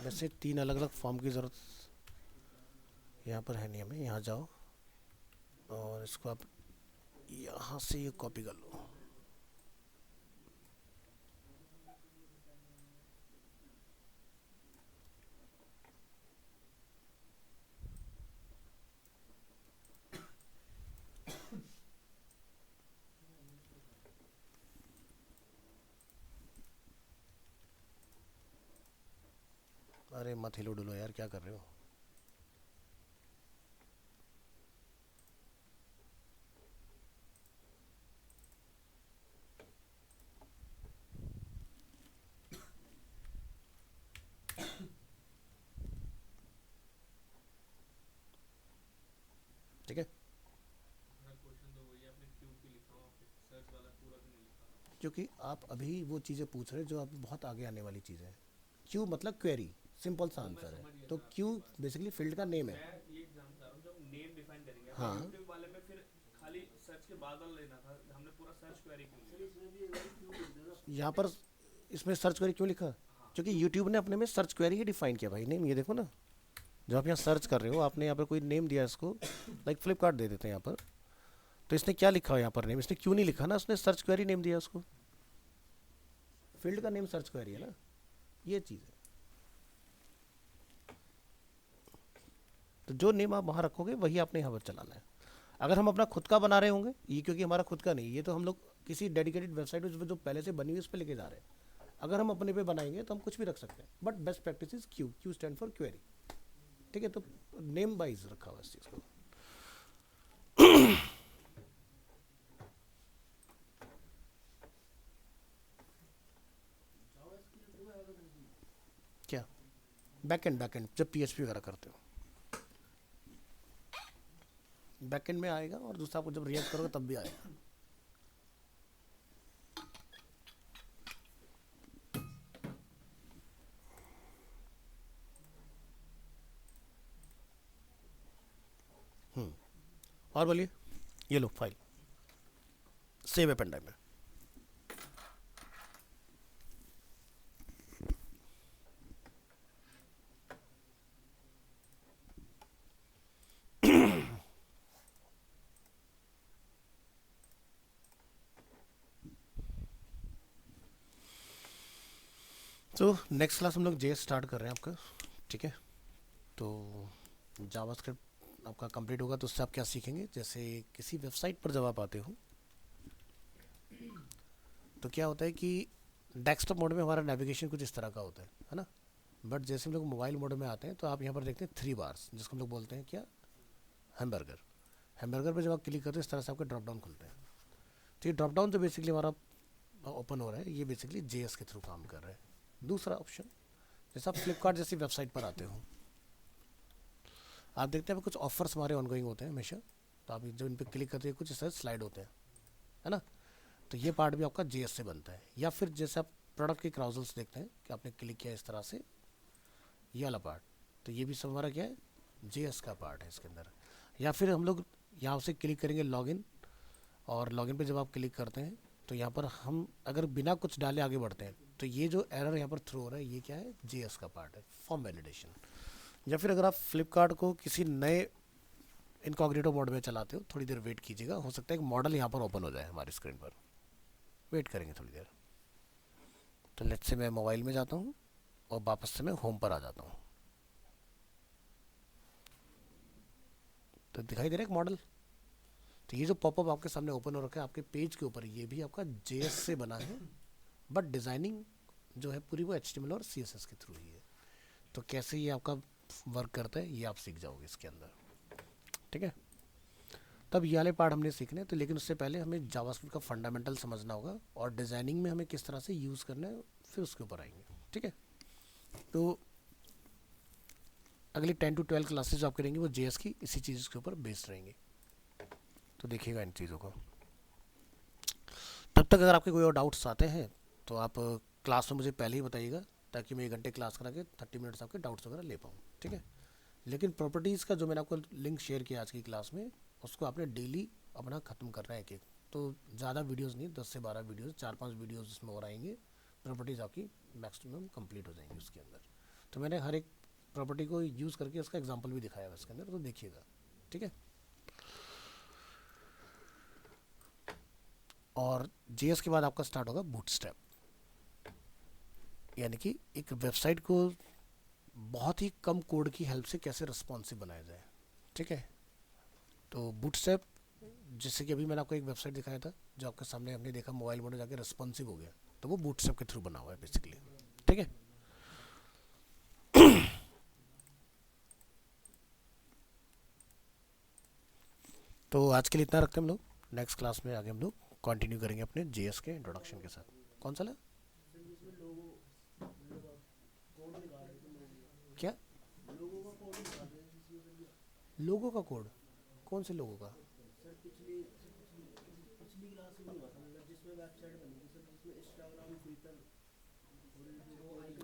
वैसे 3 अलग अलग फॉर्म की ज़रूरत यहाँ पर है नहीं हमें। यहाँ जाओ और इसको आप यहाँ से ये कॉपी कर लो। अरे मत हिलो डुलो यार, क्या कर रहे हो। ठीक है, मेरा क्वेश्चन तो वही है, आपने क्यू क्यों लिखा हुआ पे, सर्च वाला पूरा क्यों नहीं लिखा। क्योंकि आप अभी वो चीज़ें पूछ रहे हो जो आप बहुत आगे आने वाली चीज़ है। क्यू मतलब क्वेरी, सिंपल सा वो मैं आंसर है। समझ गया तो सर क्यू आपकी बात। बेसिकली फील्ड का नेम है। मैं ये जानना चाह रहा हूँ, जब नेम डिफाइन करेंगे, हमें हाँ, यूट्यूब वाले में फिर खाली सर्च के बाद वाला लेना था, हमने पूरा सर्च क्वेरी क्यों लिया। यहाँ पर इसमें सर्च क्वेरी क्यों लिखा, हाँ, क्योंकि यूट्यूब ने अपने में सर्च क्वेरी ही डिफाइन किया भाई। नेम ये देखो ना, जब आप यहाँ सर्च कर रहे हो आपने यहाँ पर कोई नेम दिया इसको, लाइक फ्लिपकार्ट दे देते हैं यहाँ पर। तो इसने क्या लिखा हो यहाँ पर नेम, इसने क्यों नहीं लिखा ना, उसने सर्च क्वेरी नेम दिया उसको। फील्ड का नेम सर्च क्वेरी है ना, ये चीज़ है। तो जो नेम आप वहाँ रखोगे वही आपने यहाँ पर चलाना है। अगर हम अपना खुद का बना रहे होंगे, ये क्योंकि हमारा खुद का नहीं, ये तो हम लोग किसी डेडिकेटेड वेबसाइट जो पहले से बनी हुई उस पर लेके जा रहे हैं। अगर हम अपने पे बनाएंगे तो हम कुछ भी रख सकते हैं, but best practice is Q, Q stand for query. ठीक है, तो नेम वाइज रखा हुआ इस चीज़ को। क्या बैकएंड जब पीएचपी वगैरह करते हो बैकएंड में आएगा, और दूसरा आपको जब रिएक्ट करोगे तब भी आएगा। और बोलिए, ये लो फाइल, सेव है पेन ड्राइव में। तो नेक्स्ट क्लास हम लोग जेएस स्टार्ट कर रहे हैं आपका। ठीक है, तो जावास्क्रिप्ट आपका कंप्लीट होगा तो उससे आप क्या सीखेंगे, जैसे किसी वेबसाइट पर जब आप आते हो तो क्या होता है कि डेस्कटॉप मोड में हमारा नेविगेशन कुछ इस तरह का होता है ना। बट जैसे हम लोग मोबाइल मोड में आते हैं तो आप यहाँ पर देखते हैं 3 बार्स, जिसको हम लोग बोलते हैं क्या, हैमबर्गर। हैमबर्गर पे जब आप क्लिक करते हैं इस तरह से आपके ड्रॉप डाउन खुलते हैं। तो ये ड्रॉप डाउन जो बेसिकली हमारा ओपन हो रहा है, ये बेसिकली जेएस के थ्रू काम कर रहा है। दूसरा ऑप्शन, जैसे आप फ्लिपकार्ट जैसी वेबसाइट पर आते हो, आप देखते हैं कुछ ऑफर्स हमारे ऑनगोइंग होते हैं हमेशा। तो आप जब इन पर क्लिक करते हैं कुछ इस तरह स्लाइड होते हैं, है ना। तो ये पार्ट भी आपका जेएस से बनता है। या फिर जैसे आप प्रोडक्ट के क्राउजल्स देखते हैं कि आपने क्लिक किया इस तरह से, ये वाला पार्ट, तो ये भी सब हमारा क्या है, जेएस का पार्ट है इसके अंदर। या फिर हम लोग यहाँ से क्लिक करेंगे लॉगिन, और लॉगिन पे जब आप क्लिक करते हैं तो यहाँ पर हम अगर बिना कुछ डाले आगे बढ़ते हैं तो ये जो एरर यहाँ पर थ्रो हो रहा है ये क्या है, JS का पार्ट है, फॉर्म वैलिडेशन। या फिर अगर आप फ्लिपकार्ट को किसी नए इनकॉग्निटो मोड में चलाते हो, थोड़ी देर वेट कीजिएगा, हो सकता है एक मॉडल यहाँ पर ओपन हो जाए हमारी स्क्रीन पर। वेट करेंगे थोड़ी देर। तो लेट्स से मैं मोबाइल में जाता हूँ और वापस से मैं होम पर आ जाता हूँ। तो दिखाई दे रहा है एक मॉडल। तो ये जो पॉपअप आपके सामने ओपन हो रखा है आपके पेज के ऊपर, ये भी आपका JS से बना है, बट डिज़ाइनिंग जो है पूरी वो HTML और CSS के थ्रू ही है। तो कैसे ये आपका वर्क करता है ये आप सीख जाओगे इसके अंदर, ठीक है। तब ये वाले पार्ट हमने सीखने हैं, तो लेकिन उससे पहले हमें जावास्क्रिप्ट का फंडामेंटल समझना होगा और डिज़ाइनिंग में हमें किस तरह से यूज़ करना है, फिर उसके ऊपर आएंगे, ठीक है। तो अगली 10 to 12 क्लासेज जो आप करेंगे वो JS की इसी चीज़ के ऊपर बेस्ड रहेंगे। तो देखिएगा इन चीज़ों को। तब तक अगर आपके कोई और डाउट्स आते हैं तो आप क्लास में मुझे पहले ही बताइएगा, ताकि मैं 1 घंटे क्लास करा के 30 मिनट्स आपके डाउट्स वगैरह ले पाऊँ, ठीक है। लेकिन प्रॉपर्टीज़ का जो मैंने आपको लिंक शेयर किया आज की क्लास में, उसको आपने डेली अपना ख़त्म करना है एक एक। तो ज़्यादा वीडियोज़ नहीं, 10 से 12 वीडियोज़, 4-5 वीडियोज़ इसमें और आएंगे। प्रॉपर्टीज़ आपकी मैक्सिमम कंप्लीट हो जाएंगी उसके अंदर। तो मैंने हर एक प्रॉपर्टी को यूज़ करके उसका एग्जाम्पल भी दिखाया है इसके अंदर, तो देखिएगा, ठीक है। और JS के बाद आपका स्टार्ट होगा बूटस्ट्रैप, यानी कि एक वेबसाइट को बहुत ही कम कोड की हेल्प से कैसे रिस्पॉन्सिव बनाया जाए, ठीक है। तो बूटस्ट्रैप, जैसे कि अभी मैंने आपको एक वेबसाइट दिखाया था जो आपके सामने हमने देखा मोबाइल मोड में जाके रिस्पॉन्सिव हो गया, तो वो बूटस्ट्रैप के थ्रू बना हुआ है बेसिकली, ठीक है। तो आज के लिए इतना रखते हैं हम लोग। नेक्स्ट क्लास में आगे हम लोग कंटिन्यू करेंगे अपने JS के इंट्रोडक्शन के साथ। कौन सा ला? क्या लोगों का कोड? कौन से लोगों का?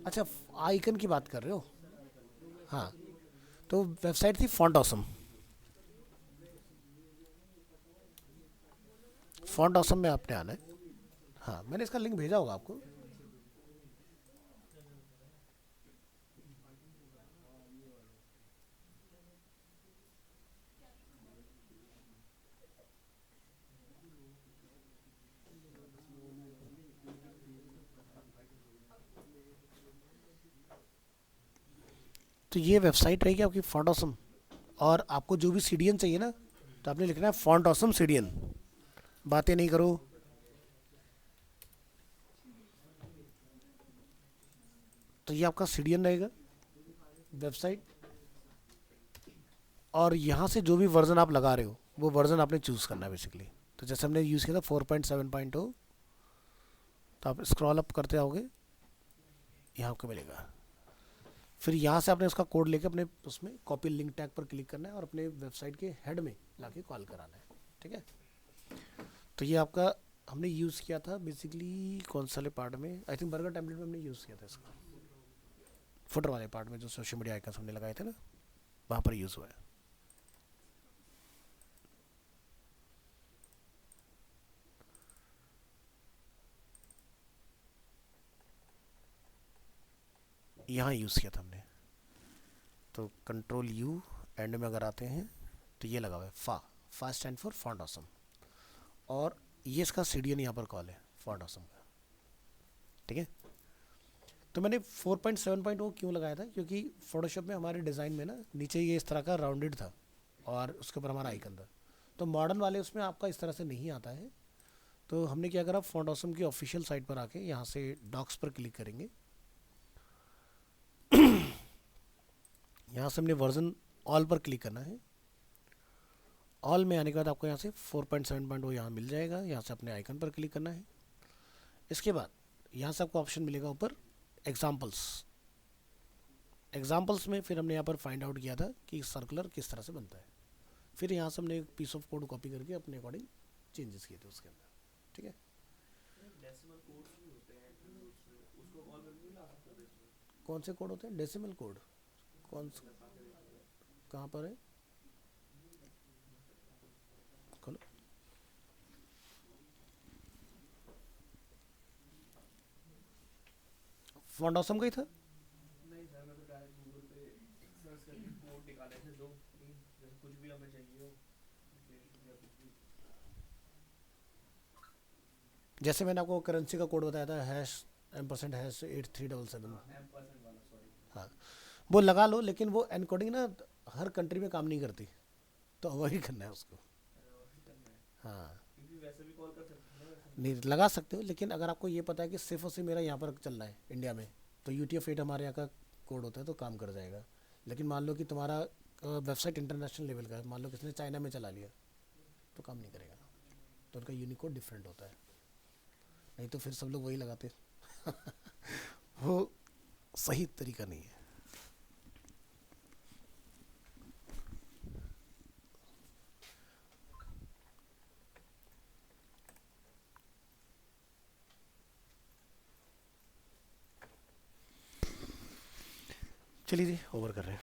अच्छा, आइकन की बात कर रहे हो? हाँ, तो वेबसाइट थी फॉन्ट ऑसम। फॉन्ट ऑसम में आपने आना है। हाँ, मैंने इसका लिंक भेजा होगा आपको। तो ये वेबसाइट रहेगी आपकी फॉन्ट ऑसम, और आपको जो भी CDN चाहिए ना, तो आपने लिखना है फॉन्ट ऑसम CDN। बातें नहीं करो। तो ये आपका CDN रहेगा वेबसाइट, और यहाँ से जो भी वर्जन आप लगा रहे हो वो वर्जन आपने चूज़ करना है बेसिकली। तो जैसे हमने यूज़ किया था 4.7.0, तो आप स्क्रॉल अप करते आओगे, यहाँ आपको मिलेगा। फिर यहाँ से आपने उसका कोड लेके अपने उसमें कॉपी लिंक टैग पर क्लिक करना है और अपने वेबसाइट के हेड में लाके कॉल कराना है, ठीक है। तो ये आपका हमने यूज़ किया था बेसिकली कौन सा पार्ट में, आई थिंक बर्गर टेम्पलेट में हमने यूज़ किया था इसका, फुटर वाले पार्ट में जो सोशल मीडिया आइकन्स हमने लगाए थे ना, वहाँ पर यूज़ हुआ है। यहाँ यूज़ किया था हमने। तो Ctrl+U, एंड में अगर आते हैं तो ये लगा हुआ है फा स्टैंड फॉर फॉन्ट ऑसम, और ये इसका CDN यहाँ पर कॉल है फॉन्ट ऑसम का, ठीक है। तो मैंने 4.7.0 क्यों लगाया था, क्योंकि फोटोशॉप में हमारे डिज़ाइन में ना नीचे ये इस तरह का राउंडेड था और उसके ऊपर हमारा आइकन था। तो मॉडर्न वाले उसमें आपका इस तरह से नहीं आता है। तो हमने क्या करा, फॉन्ट ऑसम की ऑफिशियल साइट पर आके यहाँ से डॉक्स पर क्लिक करेंगे। यहाँ से हमने वर्जन ऑल पर क्लिक करना है। ऑल में आने के बाद आपको यहाँ से 4.7.0 यहाँ मिल जाएगा। यहाँ से अपने आइकन पर क्लिक करना है। इसके बाद यहाँ से आपको ऑप्शन मिलेगा ऊपर एग्जाम्पल्स। एग्जाम्पल्स में फिर हमने यहाँ पर फाइंड आउट किया था कि सर्कुलर किस तरह से बनता है। फिर यहाँ से हमने एक पीस ऑफ कोड कॉपी करके अपने अकॉर्डिंग चेंजेस किए थे उसके अंदर, ठीक है। डेसिमल कोड्स भी होते हैं उसको कॉल करके भी ला सकते हो इसमें। कौन से कोड होते हैं? डेसिमल कोड कौन से, कहाँ पर है? खोलो। फॉन्ट ऑसम का ही था। नहीं सर, मैं तो डायरेक्ट गूगल पे सर्च करके कोड निकाले थे दो तीन, जैसे कुछ भी हमें चाहिए हो application या कुछ भी। जैसे मैंने आपको करेंसी का कोड बताया था, ###8377। हाँ M% वाला, सॉरी। हाँ, वो लगा लो, लेकिन वो एनकोडिंग ना हर कंट्री में काम नहीं करती, तो अवॉइड करना है उसको। अरे वही करना है, हाँ, क्योंकि वैसे भी कॉल कर सकते हैं ना वैसे। नहीं लगा सकते हो, लेकिन अगर आपको ये पता है कि सिर्फ और सिर्फ मेरा यहाँ पर चल रहा है इंडिया में, तो UTF-8 हमारे यहाँ का कोड होता है, तो काम कर जाएगा। लेकिन मान लो कि तुम्हारा वेबसाइट इंटरनेशनल लेवल का है, मान लो किसने चाइना में चला लिया, तो काम नहीं करेगा, तो उनका यूनिकोड डिफरेंट होता है। नहीं तो फिर सब लोग वही लगाते वो सही तरीका नहीं है। चलिए जी, ओवर कर रहे हैं।